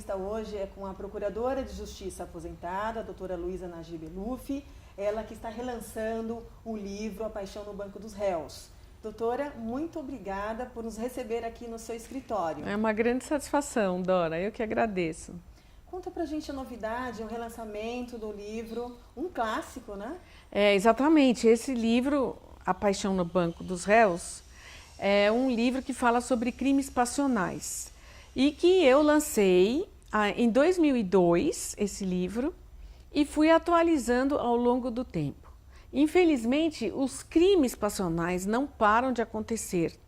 entrevista hoje é com a Procuradora de Justiça aposentada, a doutora Luísa Najib Lufi, ela que está relançando o livro A Paixão no Banco dos Réus. Doutora, muito obrigada por nos receber aqui no seu escritório. É uma grande satisfação, Dora, eu que agradeço. Conta pra gente a novidade, o relançamento do livro, um clássico, né? Exatamente, esse livro, A Paixão no Banco dos Réus, é um livro que fala sobre crimes passionais e que eu lancei em 2002, esse livro, e fui atualizando ao longo do tempo. Infelizmente, os crimes passionais não param de acontecer.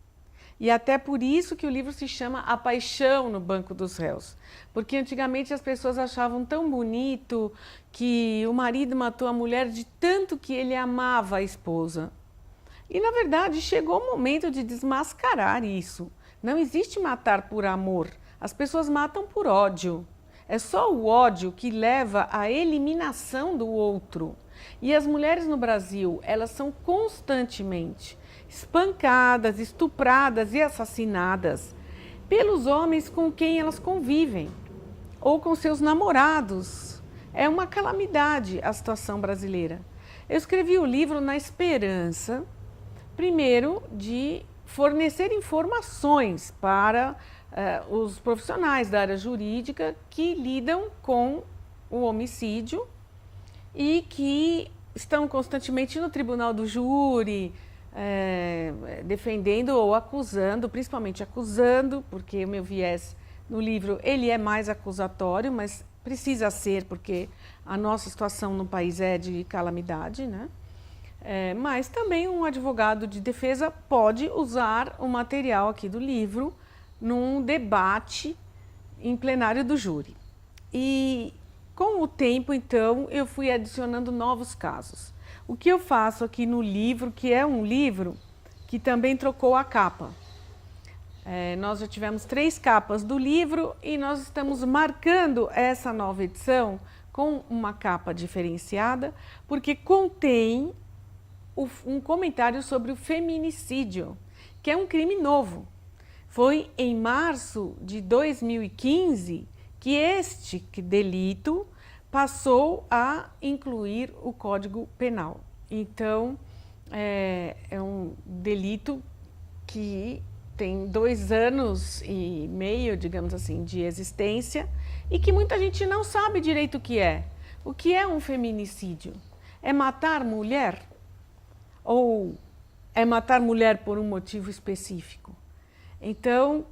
E até por isso que o livro se chama A Paixão no Banco dos Réus. Porque antigamente as pessoas achavam tão bonito que o marido matou a mulher de tanto que ele amava a esposa. E na verdade chegou o momento de desmascarar isso. Não existe matar por amor, as pessoas matam por ódio. É só o ódio que leva à eliminação do outro. E as mulheres no Brasil, elas são constantemente espancadas, estupradas e assassinadas pelos homens com quem elas convivem ou com seus namorados. É uma calamidade a situação brasileira. Eu escrevi o livro na esperança, primeiro, de fornecer informações para os profissionais da área jurídica que lidam com o homicídio e que estão constantemente no tribunal do júri, defendendo ou acusando, principalmente acusando, porque o meu viés no livro ele é mais acusatório, mas precisa ser, porque a nossa situação no país é de calamidade, né? Mas também um advogado de defesa pode usar o material aqui do livro num debate em plenário do júri. E com o tempo, então, eu fui adicionando novos casos. O que eu faço aqui no livro, que é um livro que também trocou a capa. Nós já tivemos 3 capas do livro e nós estamos marcando essa nova edição com uma capa diferenciada, porque contém um comentário sobre o feminicídio, que é um crime novo. Foi em março de 2015 que este delito passou a incluir o Código Penal. Então, é um delito que tem 2 anos e meio, digamos assim, de existência e que muita gente não sabe direito o que é. O que é um feminicídio? É matar mulher? Ou é matar mulher por um motivo específico? Então,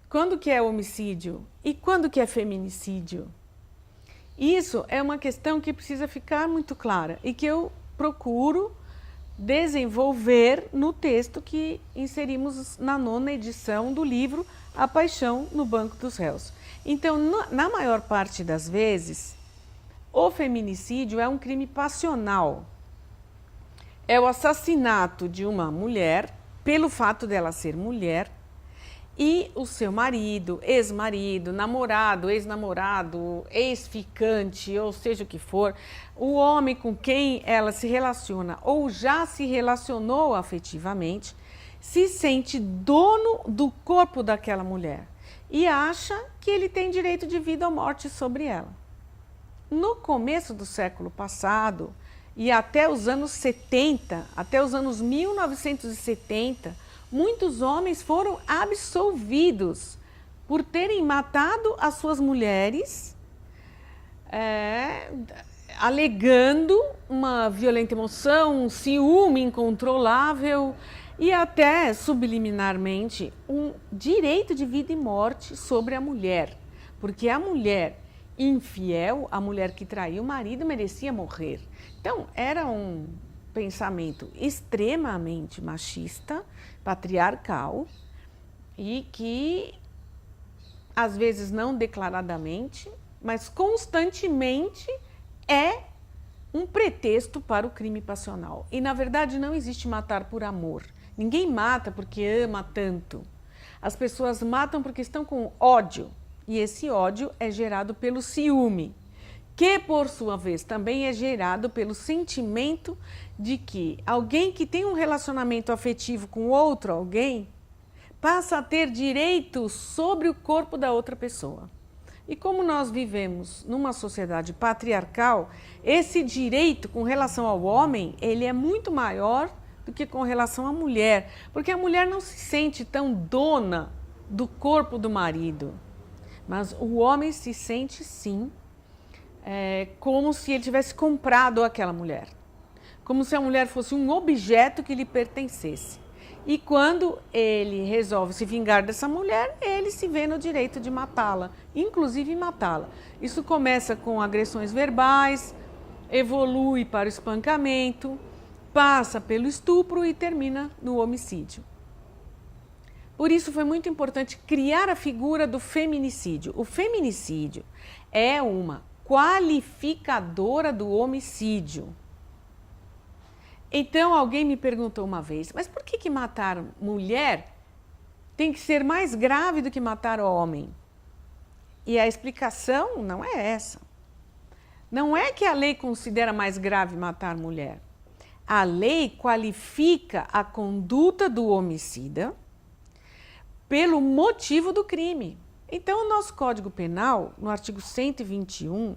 quando que é homicídio e quando que é feminicídio? Isso é uma questão que precisa ficar muito clara e que eu procuro desenvolver no texto que inserimos na 9ª edição do livro A Paixão no Banco dos Réus. Então, na maior parte das vezes, o feminicídio é um crime passional. É o assassinato de uma mulher pelo fato dela ser mulher e o seu marido, ex-marido, namorado, ex-namorado, ex-ficante, ou seja o que for, o homem com quem ela se relaciona ou já se relacionou afetivamente, se sente dono do corpo daquela mulher e acha que ele tem direito de vida ou morte sobre ela. No começo do século passado e até os anos 70, até os anos 1970, muitos homens foram absolvidos por terem matado as suas mulheres, alegando uma violenta emoção, um ciúme incontrolável e até subliminarmente um direito de vida e morte sobre a mulher, porque a mulher infiel, a mulher que traiu o marido, merecia morrer. Então, era um pensamento extremamente machista, patriarcal e que, às vezes não declaradamente, mas constantemente é um pretexto para o crime passional. E, na verdade, não existe matar por amor. Ninguém mata porque ama tanto. As pessoas matam porque estão com ódio. E esse ódio é gerado pelo ciúme, que, por sua vez, também é gerado pelo sentimento de que alguém que tem um relacionamento afetivo com outro alguém passa a ter direitos sobre o corpo da outra pessoa. E como nós vivemos numa sociedade patriarcal, esse direito com relação ao homem, ele é muito maior do que com relação à mulher, porque a mulher não se sente tão dona do corpo do marido, mas o homem se sente sim, como se ele tivesse comprado aquela mulher, como se a mulher fosse um objeto que lhe pertencesse. E quando ele resolve se vingar dessa mulher, ele se vê no direito de matá-la, inclusive matá-la. Isso começa com agressões verbais, evolui para o espancamento, passa pelo estupro e termina no homicídio. Por isso foi muito importante criar a figura do feminicídio. O feminicídio é uma qualificadora do homicídio. Então alguém me perguntou uma vez, mas por que matar mulher tem que ser mais grave do que matar homem? E a explicação não é essa. Não é que a lei considera mais grave matar mulher. A lei qualifica a conduta do homicida pelo motivo do crime. Então, o nosso Código Penal, no artigo 121,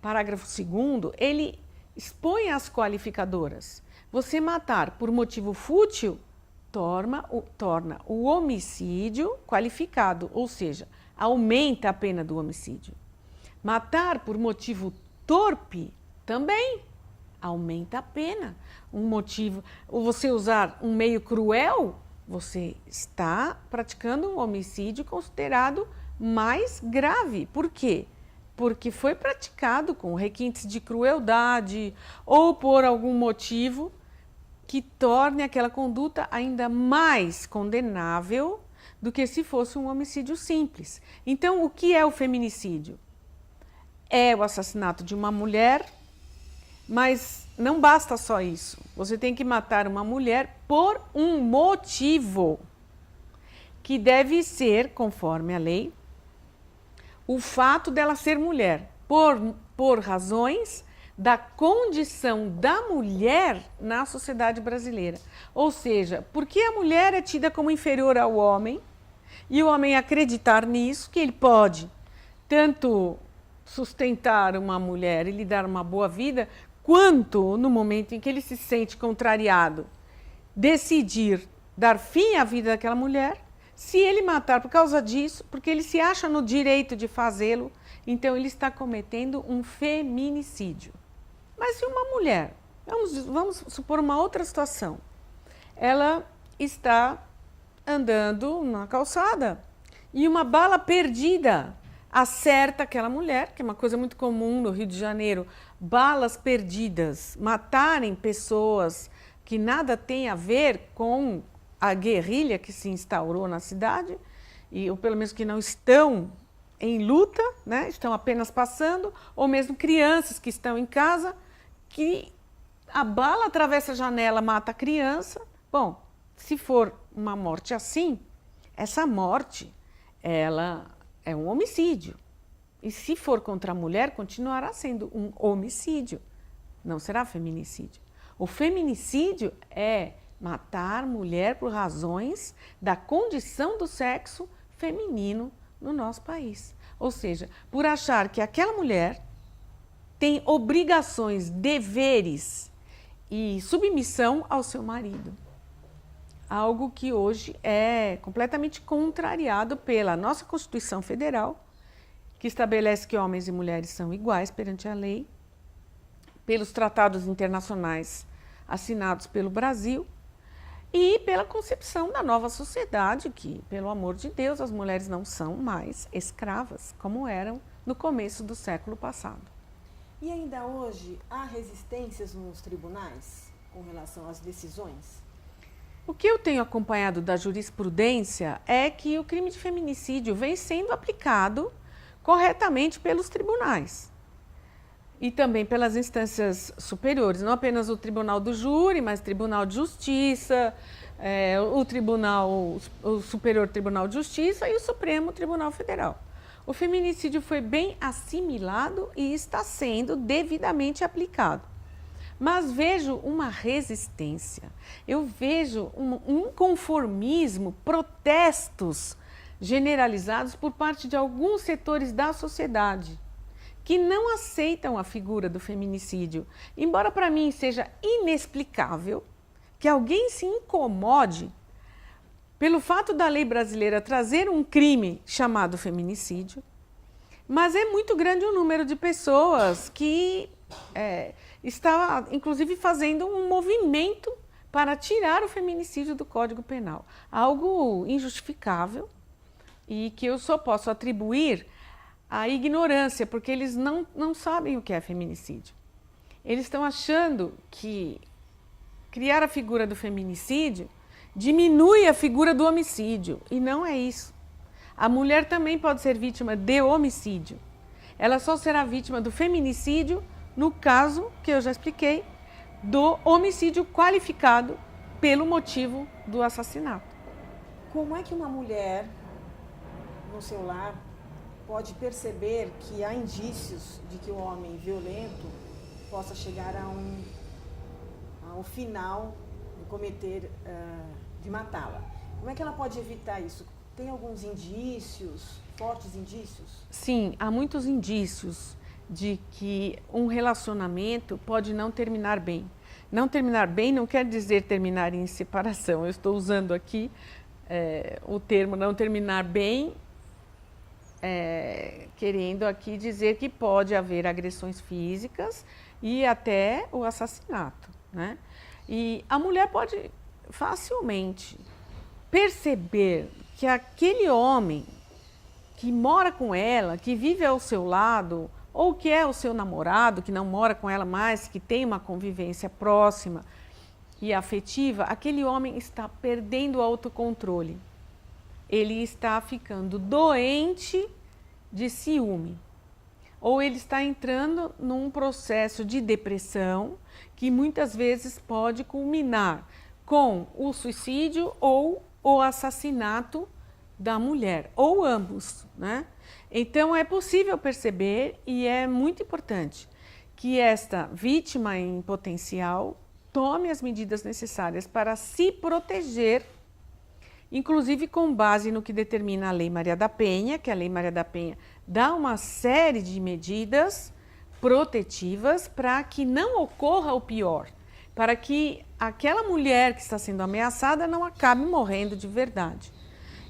parágrafo 2º, ele expõe as qualificadoras. Você matar por motivo fútil torna o homicídio qualificado, ou seja, aumenta a pena do homicídio. Matar por motivo torpe também aumenta a pena. Ou você usar um meio cruel, você está praticando um homicídio considerado mais grave. Por quê? Porque foi praticado com requintes de crueldade ou por algum motivo que torne aquela conduta ainda mais condenável do que se fosse um homicídio simples. Então, o que é o feminicídio? É o assassinato de uma mulher, mas não basta só isso. Você tem que matar uma mulher por um motivo, que deve ser, conforme a lei, o fato dela ser mulher, por razões da condição da mulher na sociedade brasileira. Ou seja, porque a mulher é tida como inferior ao homem, e o homem acreditar nisso, que ele pode tanto sustentar uma mulher e lhe dar uma boa vida, quanto no momento em que ele se sente contrariado, decidir dar fim à vida daquela mulher. Se ele matar por causa disso, porque ele se acha no direito de fazê-lo, então ele está cometendo um feminicídio. Mas se uma mulher, vamos supor uma outra situação, ela está andando na calçada e uma bala perdida acerta aquela mulher, que é uma coisa muito comum no Rio de Janeiro, balas perdidas, matarem pessoas que nada têm a ver com a guerrilha que se instaurou na cidade, ou pelo menos que não estão em luta, né? Estão apenas passando, ou mesmo crianças que estão em casa, que a bala atravessa a janela, mata a criança. Bom, se for uma morte assim, essa morte, ela é um homicídio. E se for contra a mulher, continuará sendo um homicídio, não será feminicídio. O feminicídio é matar mulher por razões da condição do sexo feminino no nosso país. Ou seja, por achar que aquela mulher tem obrigações, deveres e submissão ao seu marido. Algo que hoje é completamente contrariado pela nossa Constituição Federal, que estabelece que homens e mulheres são iguais perante a lei, pelos tratados internacionais assinados pelo Brasil e pela concepção da nova sociedade, que, pelo amor de Deus, as mulheres não são mais escravas, como eram no começo do século passado. E ainda hoje há resistências nos tribunais com relação às decisões? O que eu tenho acompanhado da jurisprudência é que o crime de feminicídio vem sendo aplicado corretamente pelos tribunais e também pelas instâncias superiores, não apenas o Tribunal do Júri, mas o Tribunal de Justiça, o Superior Tribunal de Justiça e o Supremo Tribunal Federal. O feminicídio foi bem assimilado e está sendo devidamente aplicado. Mas vejo uma resistência, eu vejo um inconformismo, protestos generalizados por parte de alguns setores da sociedade que não aceitam a figura do feminicídio. Embora para mim seja inexplicável que alguém se incomode pelo fato da lei brasileira trazer um crime chamado feminicídio, mas é muito grande o número de pessoas que está, inclusive, fazendo um movimento para tirar o feminicídio do Código Penal. Algo injustificável e que eu só posso atribuir à ignorância, porque eles não sabem o que é feminicídio. Eles estão achando que criar a figura do feminicídio diminui a figura do homicídio, e não é isso. A mulher também pode ser vítima de homicídio. Ela só será vítima do feminicídio no caso, que eu já expliquei, do homicídio qualificado pelo motivo do assassinato. Como é que uma mulher no seu lar pode perceber que há indícios de que o homem violento possa chegar ao final de cometer, de matá-la? Como é que ela pode evitar isso? Tem alguns indícios, fortes indícios? Sim, há muitos indícios de que um relacionamento pode não terminar bem. Não terminar bem não quer dizer terminar em separação. Eu estou usando aqui o termo não terminar bem, querendo aqui dizer que pode haver agressões físicas e até o assassinato, né? E a mulher pode facilmente perceber que aquele homem que mora com ela, que vive ao seu lado, ou que é o seu namorado, que não mora com ela mais, que tem uma convivência próxima e afetiva, aquele homem está perdendo o autocontrole. Ele está ficando doente de ciúme. Ou ele está entrando num processo de depressão que muitas vezes pode culminar com o suicídio ou o assassinato da mulher, ou ambos, né? Então é possível perceber, e é muito importante, que esta vítima em potencial tome as medidas necessárias para se proteger, inclusive com base no que determina a Lei Maria da Penha, que a Lei Maria da Penha dá uma série de medidas protetivas para que não ocorra o pior, para que aquela mulher que está sendo ameaçada não acabe morrendo de verdade.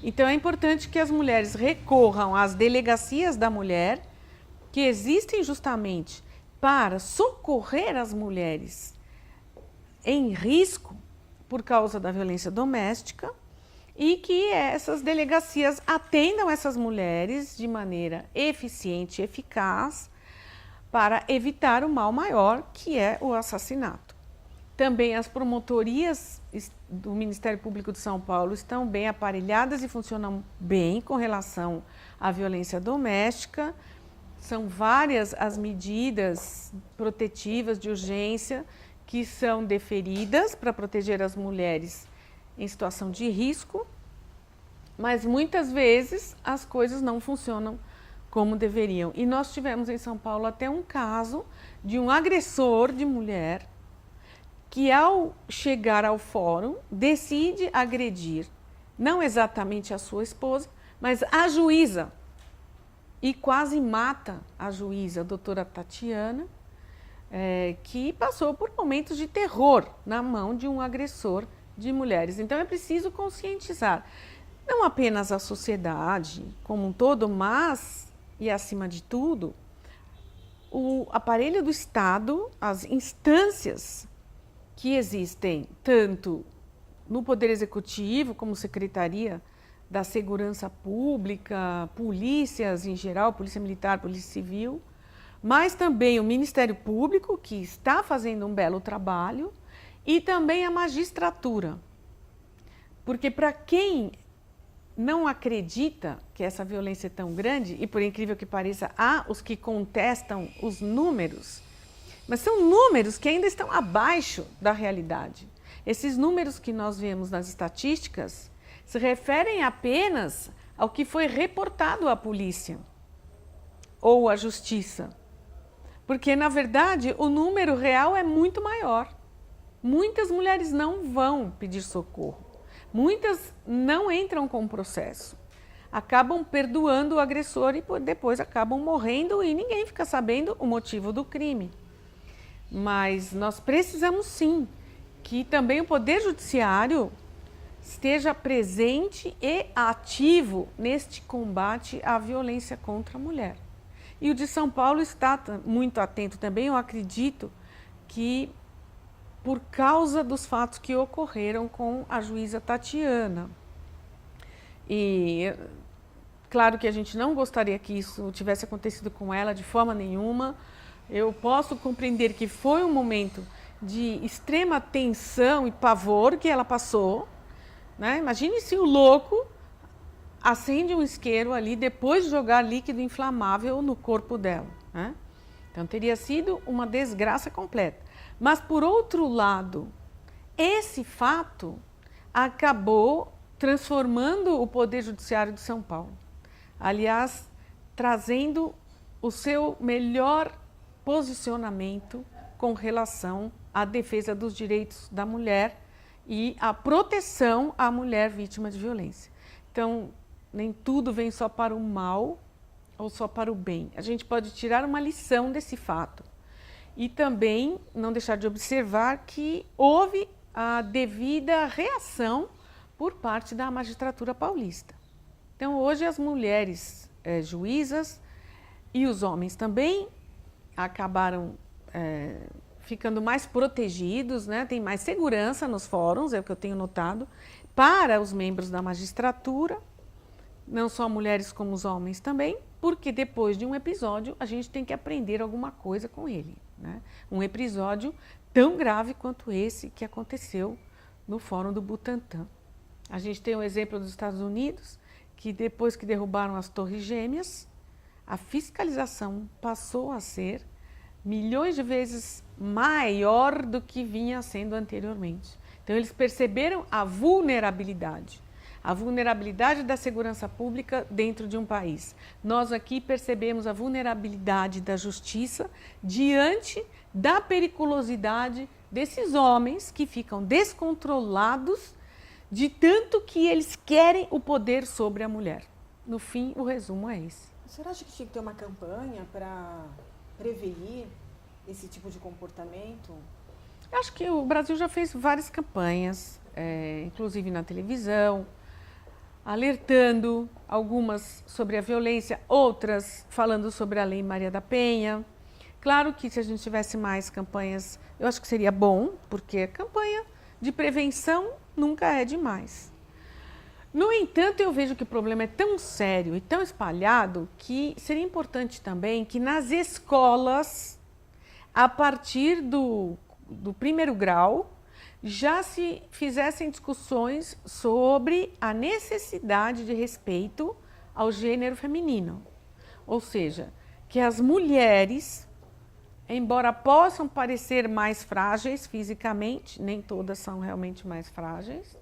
Então é importante que as mulheres recorram às delegacias da mulher, que existem justamente para socorrer as mulheres em risco por causa da violência doméstica, e que essas delegacias atendam essas mulheres de maneira eficiente e eficaz para evitar o mal maior, que é o assassinato. Também as promotorias do Ministério Público de São Paulo estão bem aparelhadas e funcionam bem com relação à violência doméstica. São várias as medidas protetivas de urgência que são deferidas para proteger as mulheres em situação de risco, mas muitas vezes as coisas não funcionam como deveriam. E nós tivemos em São Paulo até um caso de um agressor de mulher que, ao chegar ao fórum, decide agredir não exatamente a sua esposa, mas a juíza, e quase mata a juíza, a doutora Tatiana, que passou por momentos de terror na mão de um agressor de mulheres. Então é preciso conscientizar, não apenas a sociedade como um todo, mas, e acima de tudo, o aparelho do Estado, as instâncias que existem tanto no Poder Executivo, como Secretaria da Segurança Pública, polícias em geral, Polícia Militar, Polícia Civil, mas também o Ministério Público, que está fazendo um belo trabalho, e também a magistratura. Porque para quem não acredita que essa violência é tão grande, e por incrível que pareça, há os que contestam os números, mas são números que ainda estão abaixo da realidade. Esses números que nós vemos nas estatísticas se referem apenas ao que foi reportado à polícia ou à justiça. Porque, na verdade, o número real é muito maior. Muitas mulheres não vão pedir socorro. Muitas não entram com o processo. acabam perdoando o agressor e depois acabam morrendo e ninguém fica sabendo o motivo do crime. Mas nós precisamos sim que também o Poder Judiciário esteja presente e ativo neste combate à violência contra a mulher. E o de São Paulo está muito atento também, eu acredito que por causa dos fatos que ocorreram com a juíza Tatiana. E claro que a gente não gostaria que isso tivesse acontecido com ela de forma nenhuma. Eu posso compreender que foi um momento de extrema tensão e pavor que ela passou, né? Imagine se o louco acende um isqueiro ali depois de jogar líquido inflamável no corpo dela, né? Então teria sido uma desgraça completa. Mas por outro lado, esse fato acabou transformando o Poder Judiciário de São Paulo. Aliás, trazendo o seu melhor posicionamento com relação à defesa dos direitos da mulher e à proteção à mulher vítima de violência. Então, nem tudo vem só para o mal ou só para o bem. A gente pode tirar uma lição desse fato e também não deixar de observar que houve a devida reação por parte da magistratura paulista. Então, hoje as mulheres juízas e os homens também acabaram ficando mais protegidos, né? Tem mais segurança nos fóruns, é o que eu tenho notado, para os membros da magistratura, não só mulheres como os homens também, porque depois de um episódio a gente tem que aprender alguma coisa com ele, né? Um episódio tão grave quanto esse que aconteceu no Fórum do Butantã. A gente tem um exemplo dos Estados Unidos, que depois que derrubaram as Torres Gêmeas, a fiscalização passou a ser milhões de vezes maior do que vinha sendo anteriormente. Então eles perceberam a vulnerabilidade da segurança pública dentro de um país. Nós aqui percebemos a vulnerabilidade da justiça diante da periculosidade desses homens que ficam descontrolados de tanto que eles querem o poder sobre a mulher. No fim, o resumo é esse. Você acha que tinha que ter uma campanha para prevenir esse tipo de comportamento? Acho que o Brasil já fez várias campanhas, inclusive na televisão, alertando, algumas sobre a violência, outras falando sobre a Lei Maria da Penha. Claro que se a gente tivesse mais campanhas, eu acho que seria bom, porque a campanha de prevenção nunca é demais. No entanto, eu vejo que o problema é tão sério e tão espalhado que seria importante também que nas escolas, a partir do primeiro grau, já se fizessem discussões sobre a necessidade de respeito ao gênero feminino. Ou seja, que as mulheres, embora possam parecer mais frágeis fisicamente, nem todas são realmente mais frágeis,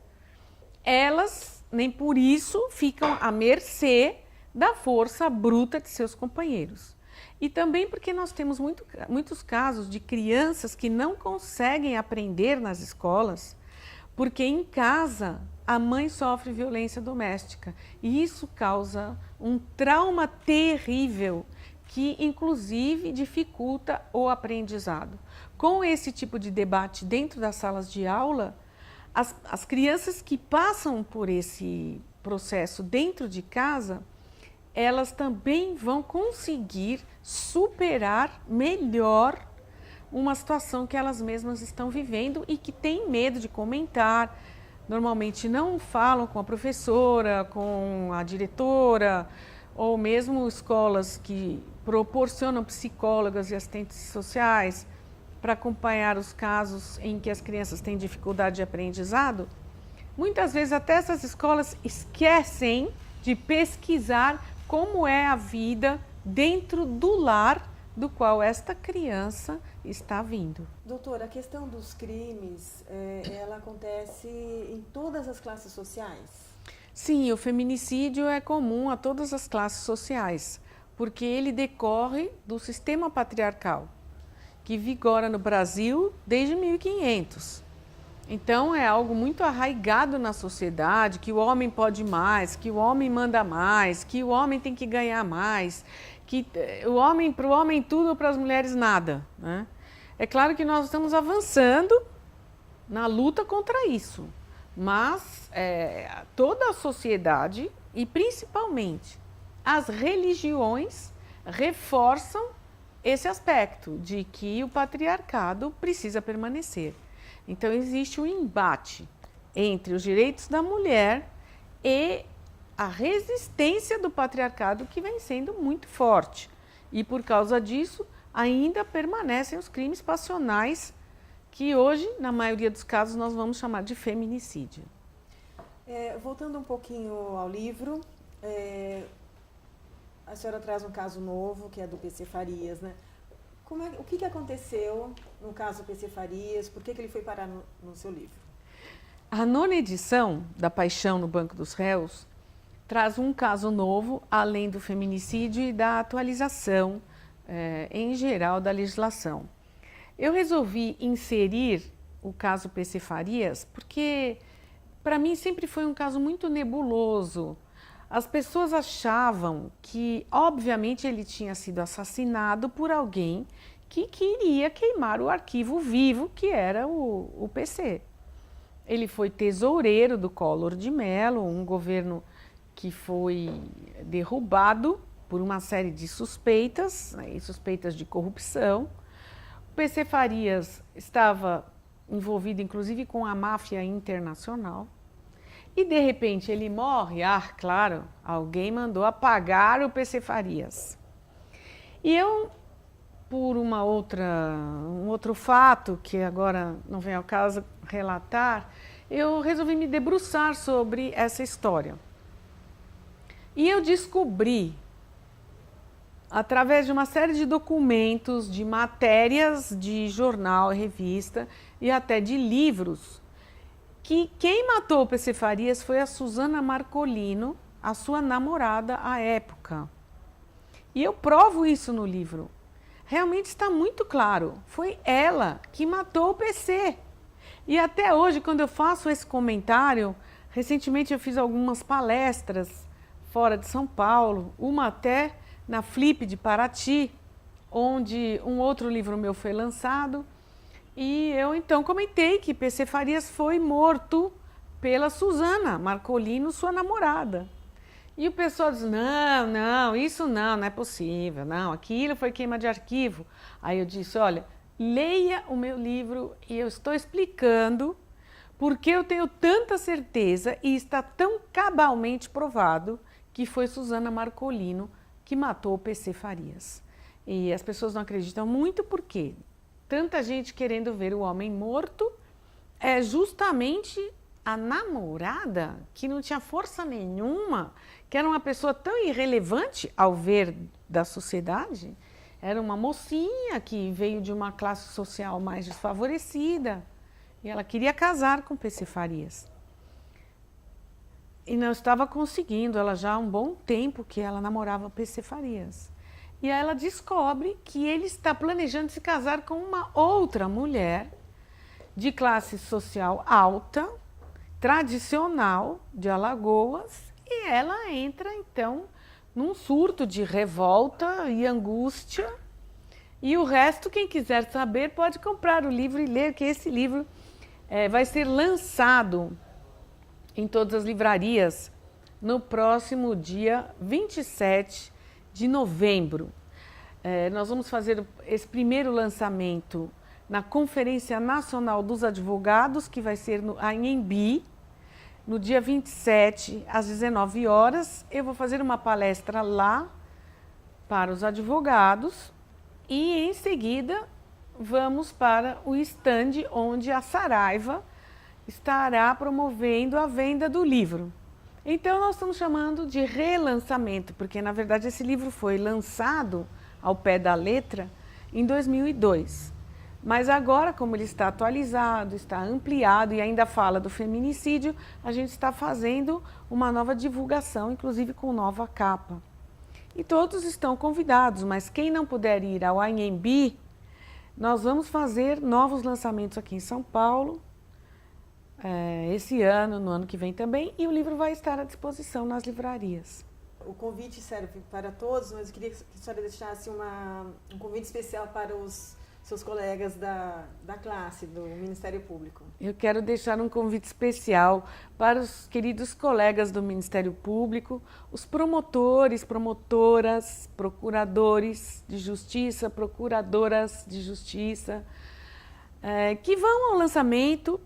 elas nem por isso ficam à mercê da força bruta de seus companheiros. E também porque nós temos muitos casos de crianças que não conseguem aprender nas escolas, porque em casa a mãe sofre violência doméstica. E isso causa um trauma terrível, que inclusive dificulta o aprendizado. Com esse tipo de debate dentro das salas de aula, as crianças que passam por esse processo dentro de casa, elas também vão conseguir superar melhor uma situação que elas mesmas estão vivendo e que têm medo de comentar. Normalmente não falam com a professora, com a diretora, ou mesmo escolas que proporcionam psicólogas e assistentes sociais para acompanhar os casos em que as crianças têm dificuldade de aprendizado. Muitas vezes até essas escolas esquecem de pesquisar como é a vida dentro do lar do qual esta criança está vindo. Doutora, a questão dos crimes, ela acontece em todas as classes sociais? Sim, o feminicídio é comum a todas as classes sociais, porque ele decorre do sistema patriarcal, que vigora no Brasil desde 1500. Então é algo muito arraigado na sociedade, que o homem pode mais, que o homem manda mais, que o homem tem que ganhar mais, que o homem, para o homem tudo, para as mulheres nada, né? É claro que nós estamos avançando na luta contra isso, mas toda a sociedade e principalmente as religiões reforçam esse aspecto de que o patriarcado precisa permanecer. Então existe um embate entre os direitos da mulher e a resistência do patriarcado, que vem sendo muito forte. E por causa disso, ainda permanecem os crimes passionais, que hoje, na maioria dos casos, nós vamos chamar de feminicídio. Voltando um pouquinho ao livro, a senhora traz um caso novo, que é do PC Farias, né? O que aconteceu no caso PC Farias? Por que ele foi parar no seu livro? A 9ª edição da Paixão no Banco dos Réus traz um caso novo, além do feminicídio e da atualização, em geral, da legislação. Eu resolvi inserir o caso PC Farias porque, para mim, sempre foi um caso muito nebuloso. As pessoas achavam que, obviamente, ele tinha sido assassinado por alguém que queria queimar o arquivo vivo, que era o PC. Ele foi tesoureiro do Collor de Mello, um governo que foi derrubado por uma série de suspeitas, né, suspeitas de corrupção. O PC Farias estava envolvido, inclusive, com a máfia internacional. E, de repente, ele morre. Claro, alguém mandou apagar o PC Farias. E eu, por um outro fato, que agora não vem ao caso relatar, eu resolvi me debruçar sobre essa história. E eu descobri, através de uma série de documentos, de matérias de jornal, revista e até de livros, que quem matou o PC Farias foi a Susana Marcolino, a sua namorada à época. E eu provo isso no livro. Realmente está muito claro, foi ela que matou o PC. E até hoje, quando eu faço esse comentário, recentemente eu fiz algumas palestras fora de São Paulo, uma até na Flip de Paraty, onde um outro livro meu foi lançado. E eu então comentei que PC Farias foi morto pela Susana Marcolino, sua namorada. E o pessoal diz, não, isso não é possível, não, aquilo foi queima de arquivo. Aí eu disse, olha, leia o meu livro e eu estou explicando porque eu tenho tanta certeza e está tão cabalmente provado que foi Susana Marcolino que matou o PC Farias. E as pessoas não acreditam muito porque tanta gente querendo ver o homem morto, é justamente a namorada, que não tinha força nenhuma, que era uma pessoa tão irrelevante ao ver da sociedade, era uma mocinha que veio de uma classe social mais desfavorecida e ela queria casar com PC Farias. E não estava conseguindo, ela já há um bom tempo que ela namorava PC Farias. E aí ela descobre que ele está planejando se casar com uma outra mulher de classe social alta, tradicional, de Alagoas, e ela entra, então, num surto de revolta e angústia. E o resto, quem quiser saber, pode comprar o livro e ler, que esse livro vai ser lançado em todas as livrarias no próximo dia 27 de novembro. Nós vamos fazer esse primeiro lançamento na Conferência Nacional dos Advogados, que vai ser no Anhembi, no dia 27, às 19 horas. Eu vou fazer uma palestra lá para os advogados e, em seguida, vamos para o stand onde a Saraiva estará promovendo a venda do livro. Então, nós estamos chamando de relançamento, porque, na verdade, esse livro foi lançado ao pé da letra em 2002. Mas agora, como ele está atualizado, está ampliado e ainda fala do feminicídio, a gente está fazendo uma nova divulgação, inclusive com nova capa. E todos estão convidados, mas quem não puder ir ao Anhembi, nós vamos fazer novos lançamentos aqui em São Paulo, esse ano, no ano que vem também, e o livro vai estar à disposição nas livrarias. O convite serve para todos, mas eu queria que a senhora deixasse um convite especial para os seus colegas da classe, do Ministério Público. Eu quero deixar um convite especial para os queridos colegas do Ministério Público, os promotores, promotoras, procuradores de justiça, procuradoras de justiça, que vão ao lançamento,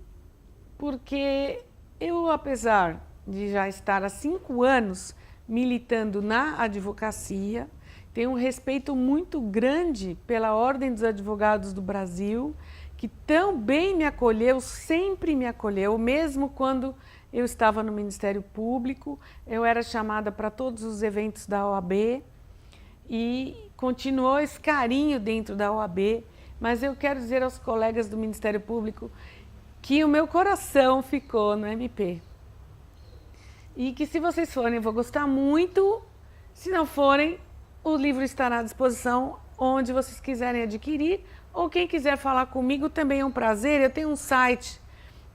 porque eu, apesar de já estar há 5 anos militando na advocacia, tenho um respeito muito grande pela Ordem dos Advogados do Brasil, que tão bem me acolheu, sempre me acolheu, mesmo quando eu estava no Ministério Público, eu era chamada para todos os eventos da OAB e continuou esse carinho dentro da OAB, mas eu quero dizer aos colegas do Ministério Público que o meu coração ficou no MP. E que se vocês forem, eu vou gostar muito, se não forem, o livro estará à disposição onde vocês quiserem adquirir, ou quem quiser falar comigo também é um prazer. Eu tenho um site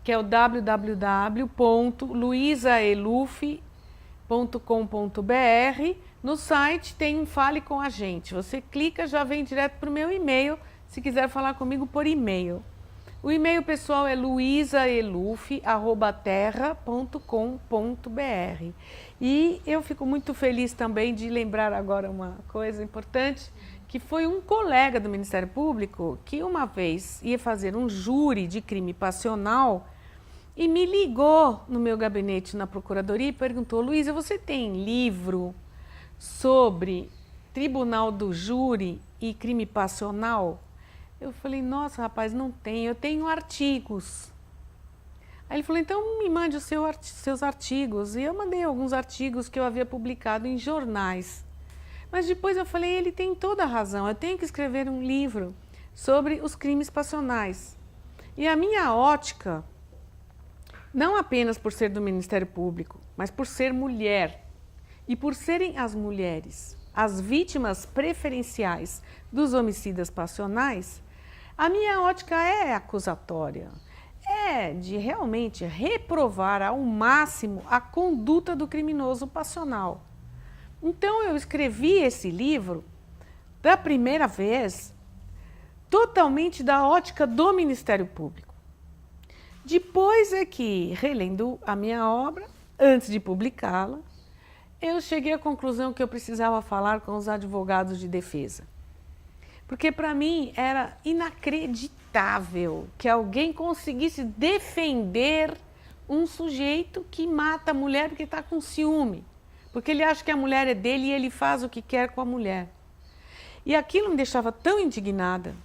que é o www.luisaeluf.com.br. No site tem um Fale com a Gente. Você clica, já vem direto para o meu e-mail, se quiser falar comigo por e-mail. O e-mail pessoal é luisaeluf@terra.com.br. E eu fico muito feliz também de lembrar agora uma coisa importante, que foi um colega do Ministério Público que uma vez ia fazer um júri de crime passional e me ligou no meu gabinete na Procuradoria e perguntou: Luísa, você tem livro sobre Tribunal do Júri e crime passional? Eu falei: nossa, rapaz, não tenho, eu tenho artigos. Aí ele falou: então me mande os seus artigos. E eu mandei alguns artigos que eu havia publicado em jornais. Mas depois eu falei: ele tem toda a razão, eu tenho que escrever um livro sobre os crimes passionais. E a minha ótica, não apenas por ser do Ministério Público, mas por ser mulher, e por serem as mulheres as vítimas preferenciais dos homicidas passionais, a minha ótica é acusatória, é de realmente reprovar ao máximo a conduta do criminoso passional. Então eu escrevi esse livro da primeira vez totalmente da ótica do Ministério Público. Depois é que, relendo a minha obra, antes de publicá-la, eu cheguei à conclusão que eu precisava falar com os advogados de defesa. Porque para mim era inacreditável que alguém conseguisse defender um sujeito que mata a mulher porque está com ciúme. Porque ele acha que a mulher é dele e ele faz o que quer com a mulher. E aquilo me deixava tão indignada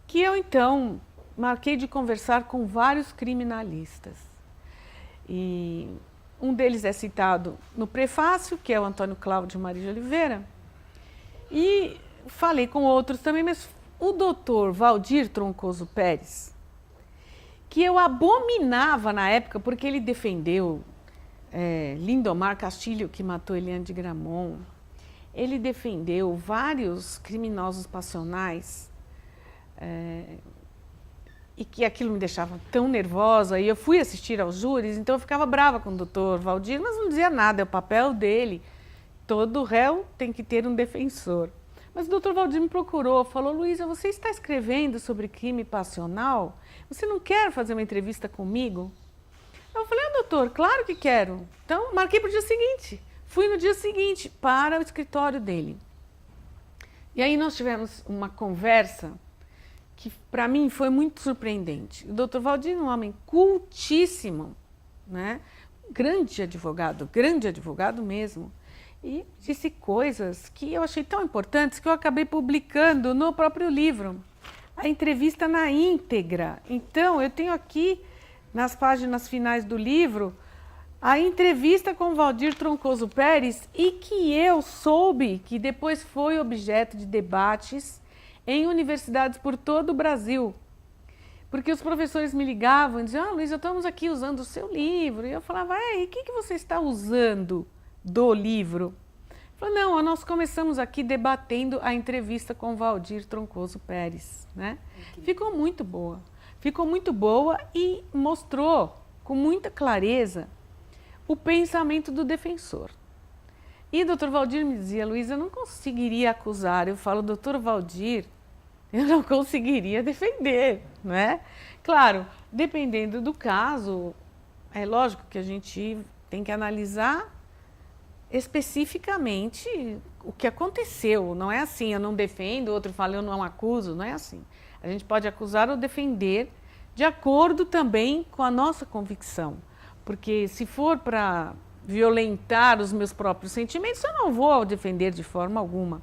que eu então marquei de conversar com vários criminalistas. E um deles é citado no prefácio, que é o Antônio Cláudio Maria de Oliveira, e falei com outros também, mas o doutor Valdir Troncoso Pérez, que eu abominava na época, porque ele defendeu Lindomar Castilho, que matou Eliane de Gramont, ele defendeu vários criminosos passionais, e que aquilo me deixava tão nervosa, e eu fui assistir aos júris, então eu ficava brava com o doutor Valdir, mas não dizia nada, é o papel dele, todo réu tem que ter um defensor. Mas o doutor Valdir me procurou, falou: Luísa, você está escrevendo sobre crime passional? Você não quer fazer uma entrevista comigo? Eu falei: doutor, claro que quero. Então, marquei para o dia seguinte. Fui no dia seguinte para o escritório dele. E aí nós tivemos uma conversa que, para mim, foi muito surpreendente. O doutor Valdir é um homem cultíssimo, né? Grande advogado mesmo. E disse coisas que eu achei tão importantes que eu acabei publicando no próprio livro. A entrevista na íntegra. Então, eu tenho aqui, nas páginas finais do livro, a entrevista com Valdir Troncoso Pérez, e que eu soube que depois foi objeto de debates em universidades por todo o Brasil. Porque os professores me ligavam e diziam: Luísa, estamos aqui usando o seu livro. E eu falava: e o que você está usando do livro? Eu falei: não, nós começamos aqui debatendo a entrevista com Valdir Troncoso Pérez, né? Ficou muito boa e mostrou com muita clareza o pensamento do defensor. E o Dr. Valdir me dizia, Luísa, eu não conseguiria acusar. Eu falo, Dr. Valdir, eu não conseguiria defender, não é? Claro, dependendo do caso, é lógico que a gente tem que analisar especificamente o que aconteceu. Não é assim, eu não defendo, o outro fala, eu não acuso, não é assim. A gente pode acusar ou defender de acordo também com a nossa convicção. Porque se for para violentar os meus próprios sentimentos, eu não vou defender de forma alguma.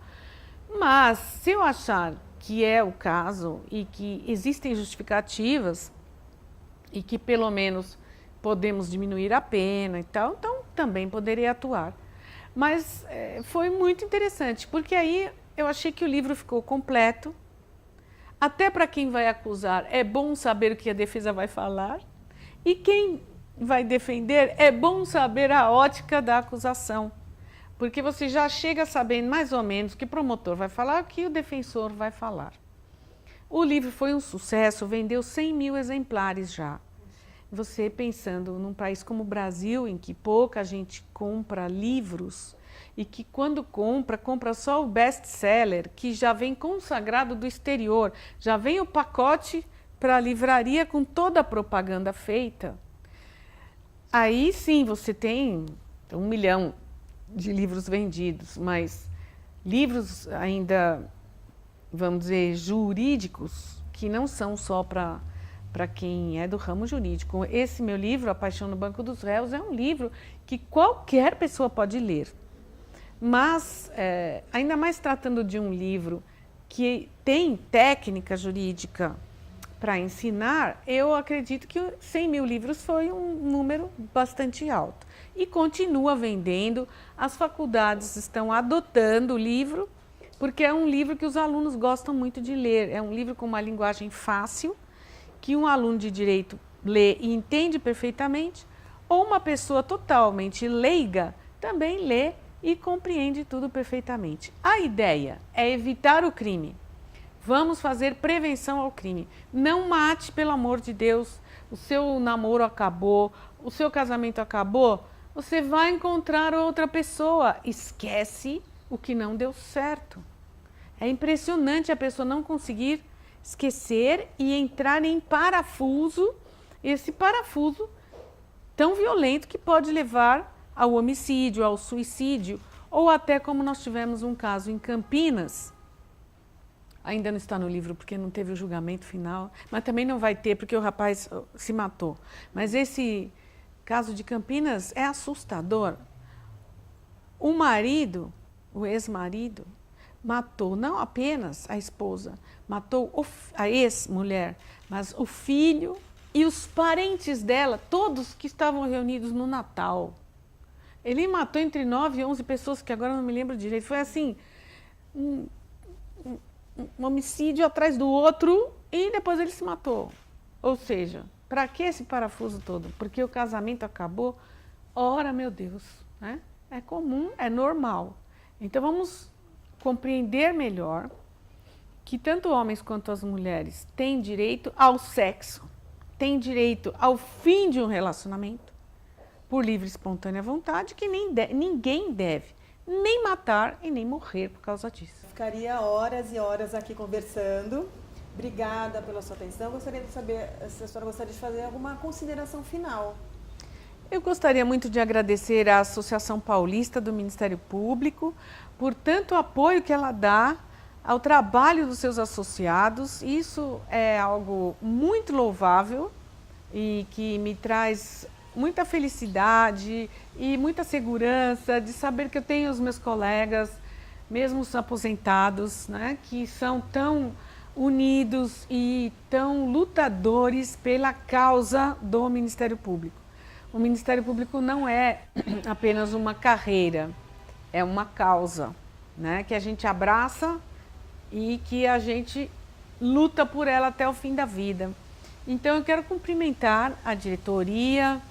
Mas se eu achar que é o caso e que existem justificativas e que pelo menos podemos diminuir a pena e tal, então também poderei atuar. Mas foi muito interessante, porque aí eu achei que o livro ficou completo. Até para quem vai acusar, é bom saber o que a defesa vai falar. E quem vai defender, é bom saber a ótica da acusação. Porque você já chega sabendo mais ou menos o que o promotor vai falar, o que o defensor vai falar. O livro foi um sucesso, vendeu 100 mil exemplares já. Você pensando num país como o Brasil, em que pouca gente compra livros, e que quando compra só o best-seller, que já vem consagrado do exterior, já vem o pacote para a livraria com toda a propaganda feita. Aí sim você tem 1 milhão de livros vendidos, mas livros ainda, vamos dizer, jurídicos, que não são só para quem é do ramo jurídico. Esse meu livro, A Paixão no Banco dos Réus, é um livro que qualquer pessoa pode ler. Mas, ainda mais tratando de um livro que tem técnica jurídica para ensinar, eu acredito que 100 mil livros foi um número bastante alto. E continua vendendo, as faculdades estão adotando o livro, porque é um livro que os alunos gostam muito de ler. É um livro com uma linguagem fácil, que um aluno de direito lê e entende perfeitamente, ou uma pessoa totalmente leiga também lê e compreende tudo perfeitamente. A ideia é evitar o crime. Vamos fazer prevenção ao crime. Não mate, pelo amor de Deus. O seu namoro acabou, o seu casamento acabou, você vai encontrar outra pessoa. Esquece o que não deu certo. É impressionante a pessoa não conseguir esquecer e entrar em parafuso, esse parafuso tão violento que pode levar ao homicídio, ao suicídio, ou até como nós tivemos um caso em Campinas, ainda não está no livro porque não teve o julgamento final, mas também não vai ter porque o rapaz se matou. Mas esse caso de Campinas é assustador. O marido, o ex-marido, matou não apenas a esposa, matou a ex-mulher, mas o filho e os parentes dela, todos que estavam reunidos no Natal. Ele matou entre 9 e 11 pessoas, que agora não me lembro direito. Foi assim, um homicídio atrás do outro e depois ele se matou. Ou seja, para que esse parafuso todo? Porque o casamento acabou? Ora, meu Deus, né? É comum, é normal. Então vamos compreender melhor que tanto homens quanto as mulheres têm direito ao sexo, têm direito ao fim de um relacionamento, por livre e espontânea vontade, que ninguém deve nem matar e nem morrer por causa disso. Ficaria horas e horas aqui conversando. Obrigada pela sua atenção. Gostaria de saber se a senhora gostaria de fazer alguma consideração final. Eu gostaria muito de agradecer à Associação Paulista do Ministério Público por tanto apoio que ela dá ao trabalho dos seus associados. Isso é algo muito louvável e que me traz muita felicidade e muita segurança de saber que eu tenho os meus colegas, mesmo os aposentados, né, que são tão unidos e tão lutadores pela causa do Ministério Público. O Ministério Público não é apenas uma carreira, é uma causa, né, que a gente abraça e que a gente luta por ela até o fim da vida. Então eu quero cumprimentar a diretoria,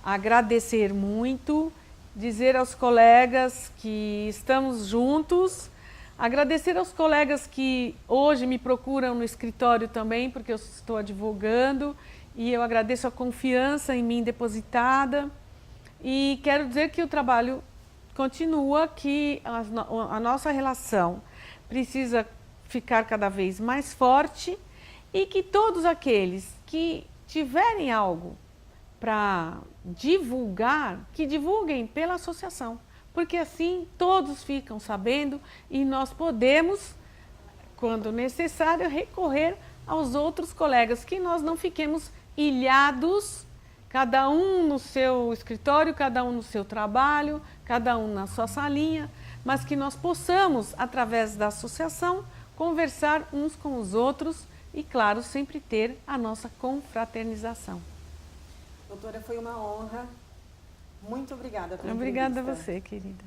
agradecer muito, dizer aos colegas que estamos juntos, agradecer aos colegas que hoje me procuram no escritório também, porque eu estou advogando, e eu agradeço a confiança em mim depositada e quero dizer que o trabalho continua, que a nossa relação precisa ficar cada vez mais forte e que todos aqueles que tiverem algo para divulgar, que divulguem pela associação, porque assim todos ficam sabendo e nós podemos, quando necessário, recorrer aos outros colegas, que nós não fiquemos ilhados, cada um no seu escritório, cada um no seu trabalho, cada um na sua salinha, mas que nós possamos, através da associação, conversar uns com os outros e, claro, sempre ter a nossa confraternização. Doutora, foi uma honra. Muito obrigada pela Obrigada a entrevista. você, querida.